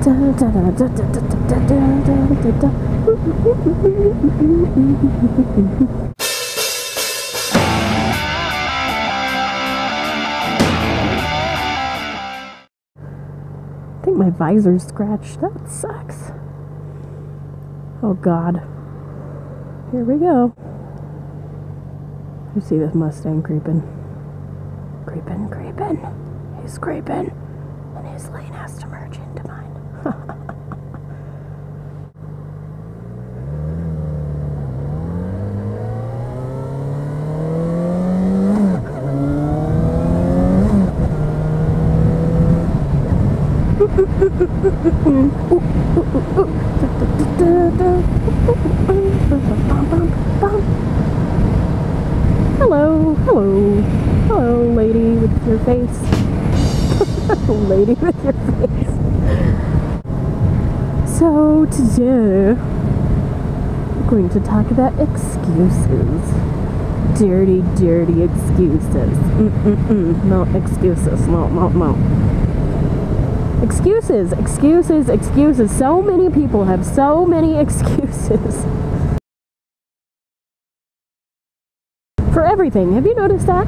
I think my visor's scratched. That sucks. Oh God. Here we go. You see this Mustang creeping. Creeping. He's creeping. And his lane has to merge into mine. Hello, lady with your face. Lady with your face. So today, we're going to talk about excuses. Dirty excuses. No excuses. No. Excuses. So many people have so many excuses. For everything. Have you noticed that?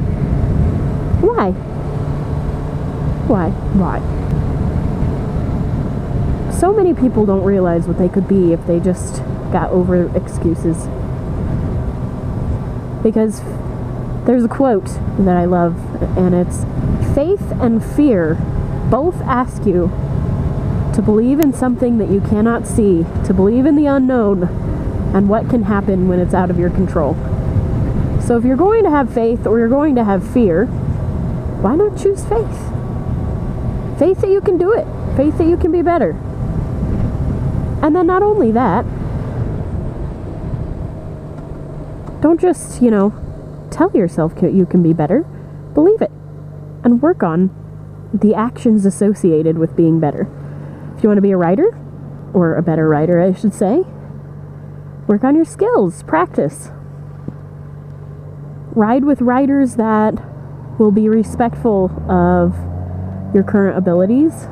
Why? So many people don't realize what they could be if they just got over excuses. Because there's a quote that I love, and it's, faith and fear both ask you to believe in something that you cannot see, to believe in the unknown, and what can happen when it's out of your control. So if you're going to have faith or you're going to have fear, why not choose faith? Faith that you can do it. Faith that you can be better. And then not only that, don't just, tell yourself you can be better. Believe it. And work on the actions associated with being better. If you want to be a writer, or a better writer, I should say, work on your skills. Practice. Ride with writers that will be respectful of your current abilities.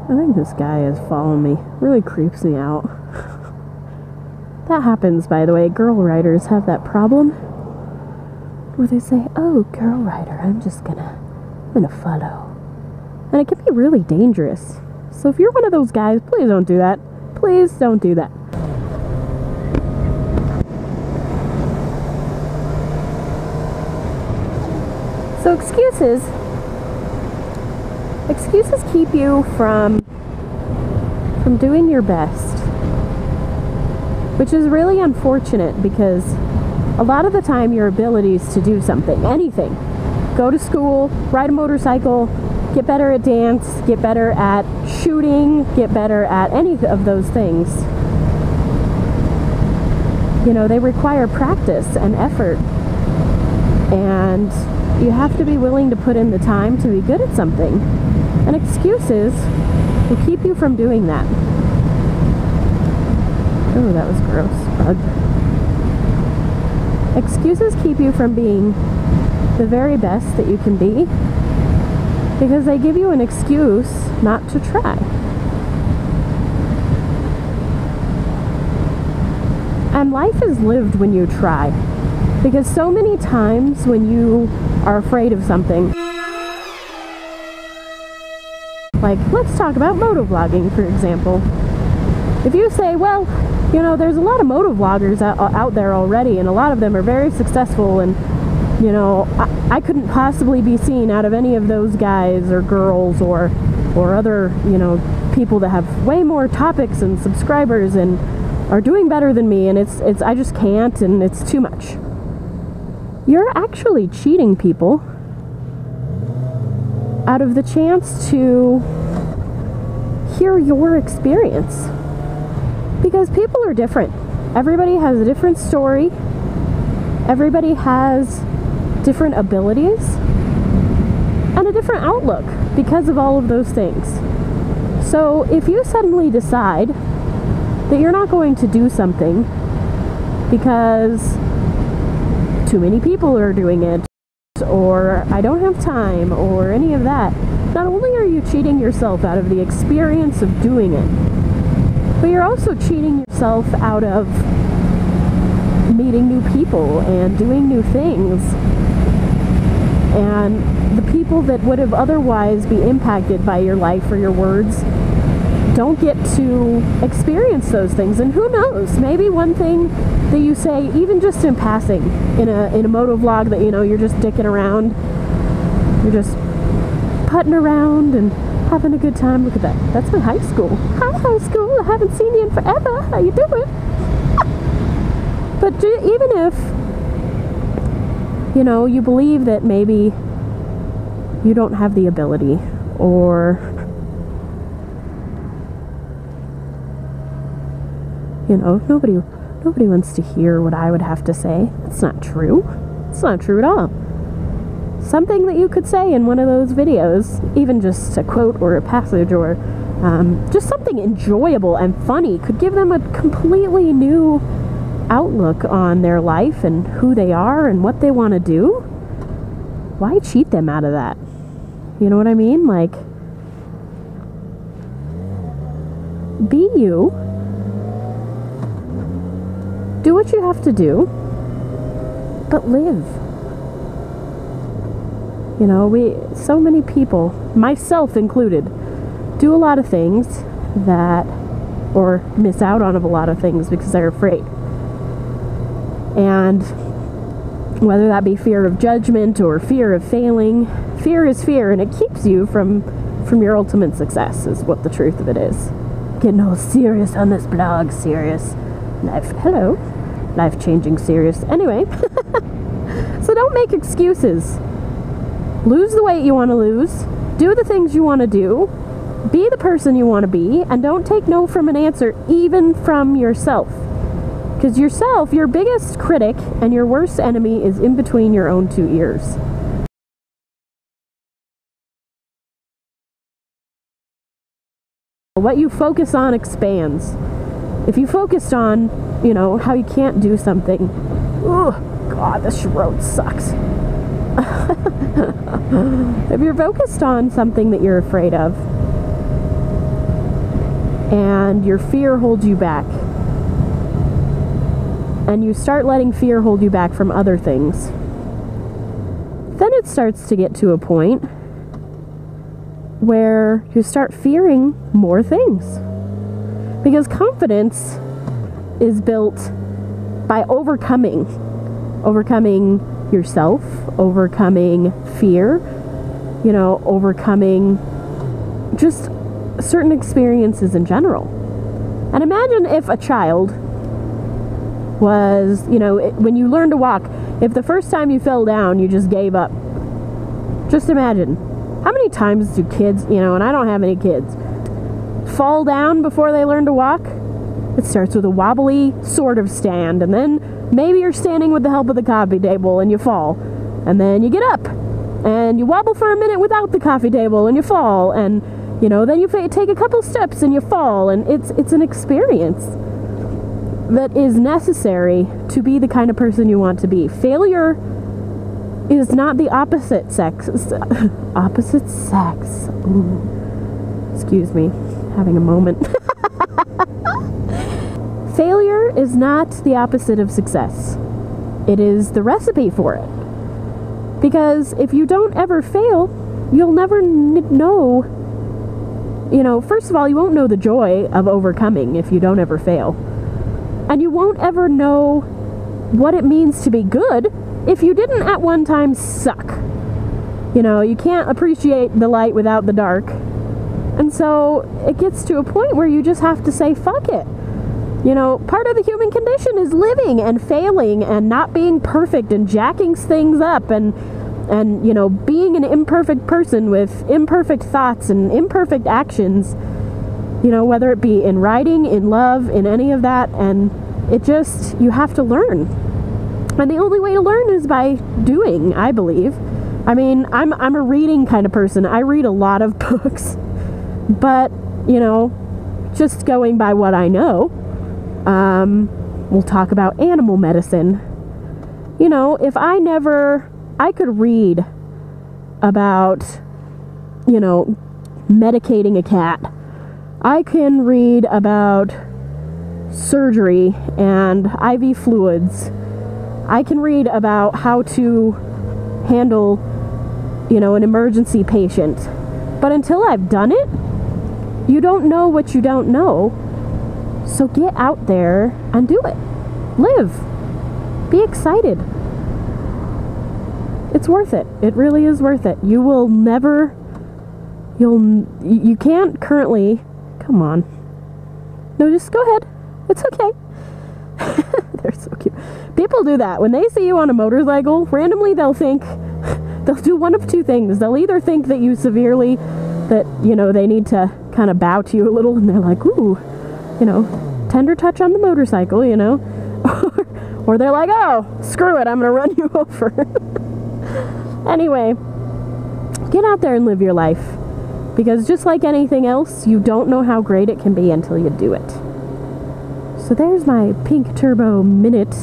I think this guy is following me. Really creeps me out. That happens, by the way. Girl writers have that problem where they say, oh, girl writer, I'm gonna follow. And it can be really dangerous. So if you're one of those guys, please don't do that. Please don't do that. So excuses keep you from doing your best, which is really unfortunate because a lot of the time your abilities to do something, anything, go to school, ride a motorcycle, get better at dance, get better at shooting, get better at any of those things, they require practice and effort, and you have to be willing to put in the time to be good at something. And excuses will keep you from doing that. Oh, that was gross. Bug. Excuses keep you from being the very best that you can be because they give you an excuse not to try. And life is lived when you try. Because so many times when you are afraid of something, like let's talk about motovlogging, for example. If you say, well, there's a lot of motovloggers out there already, and a lot of them are very successful, and I couldn't possibly be seen out of any of those guys or girls or other people that have way more topics and subscribers and are doing better than me, and it's I just can't, and it's too much. You're actually cheating people out of the chance to hear your experience. Because people are different. Everybody has a different story. Everybody has different abilities and a different outlook because of all of those things. So if you suddenly decide that you're not going to do something because too many people are doing it, or I don't have time, or any of that, not only are you cheating yourself out of the experience of doing it, but you're also cheating yourself out of meeting new people and doing new things. And the people that would have otherwise be impacted by your life or your words don't get to experience those things. And who knows, maybe one thing that you say, even just in passing, in a moto vlog, that, you know, you're just dicking around, you're just putting around and having a good time. Look at that. That's my high school. Hi, high school. I haven't seen you in forever. How you doing? But even if, you know, you believe that maybe you don't have the ability, or, you know, nobody wants to hear what I would have to say. That's not true. It's not true at all. Something that you could say in one of those videos, even just a quote or a passage, or just something enjoyable and funny, could give them a completely new outlook on their life and who they are and what they want to do. Why cheat them out of that? You know what I mean? Like, be you. Do what you have to do, but live. You know, so many people, myself included, do a lot of things that, or miss out on a lot of things because they're afraid. And whether that be fear of judgment or fear of failing, fear is fear, and it keeps you from your ultimate success, is what the truth of it is. Getting all serious on this blog, serious. Life-changing serious. Anyway, so don't make excuses. Lose the weight you want to lose. Do the things you want to do. Be the person you want to be, and don't take no from an answer, even from yourself. Because yourself, your biggest critic and your worst enemy, is in between your own two ears. What you focus on expands. If you focused on, you know, how you can't do something, oh God, this road sucks. If you're focused on something that you're afraid of, and your fear holds you back, and you start letting fear hold you back from other things, then it starts to get to a point where you start fearing more things. Because confidence is built by overcoming yourself, overcoming fear, you know, overcoming just certain experiences in general. And imagine if a child was, you know, when you learn to walk, if the first time you fell down, you just gave up. Just imagine. How many times do kids, you know, and I don't have any kids, fall down before they learn to walk? It starts with a wobbly sort of stand, and then maybe you're standing with the help of the coffee table and you fall. And then you get up, and you wobble for a minute without the coffee table and you fall. And, you know, then you take a couple steps and you fall. And it's an experience that is necessary to be the kind of person you want to be. Failure is not the opposite sex. Opposite sex. Ooh. Excuse me, having a moment. Failure is not the opposite of success. It is the recipe for it. Because if you don't ever fail, you'll never know, you know, first of all, you won't know the joy of overcoming if you don't ever fail. And you won't ever know what it means to be good if you didn't at one time suck. You know, you can't appreciate the light without the dark. And so it gets to a point where you just have to say, fuck it. You know, part of the human condition is living and failing and not being perfect and jacking things up and you know, being an imperfect person with imperfect thoughts and imperfect actions, you know, whether it be in writing, in love, in any of that. And it just, you have to learn. And the only way to learn is by doing, I believe. I mean, I'm a reading kind of person. I read a lot of books, but, you know, just going by what I know, we'll talk about animal medicine. You know, if I could read about, you know, medicating a cat. I can read about surgery and IV fluids. I can read about how to handle, you know, an emergency patient. But until I've done it, you don't know what you don't know. So get out there and do it. Live. Be excited. It's worth it. It really is worth it. You will never, you can't currently, come on. No, just go ahead. It's okay. They're so cute. People do that. When they see you on a motorcycle, randomly they'll do one of two things. They'll either think that you severely, that, you know, they need to kind of bow to you a little, and they're like, ooh, you know, tender touch on the motorcycle, you know. Or they're like, oh, screw it, I'm going to run you over. Anyway, get out there and live your life. Because just like anything else, you don't know how great it can be until you do it. So there's my Pink Turbo minute.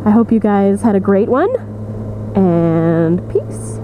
I hope you guys had a great one. And peace.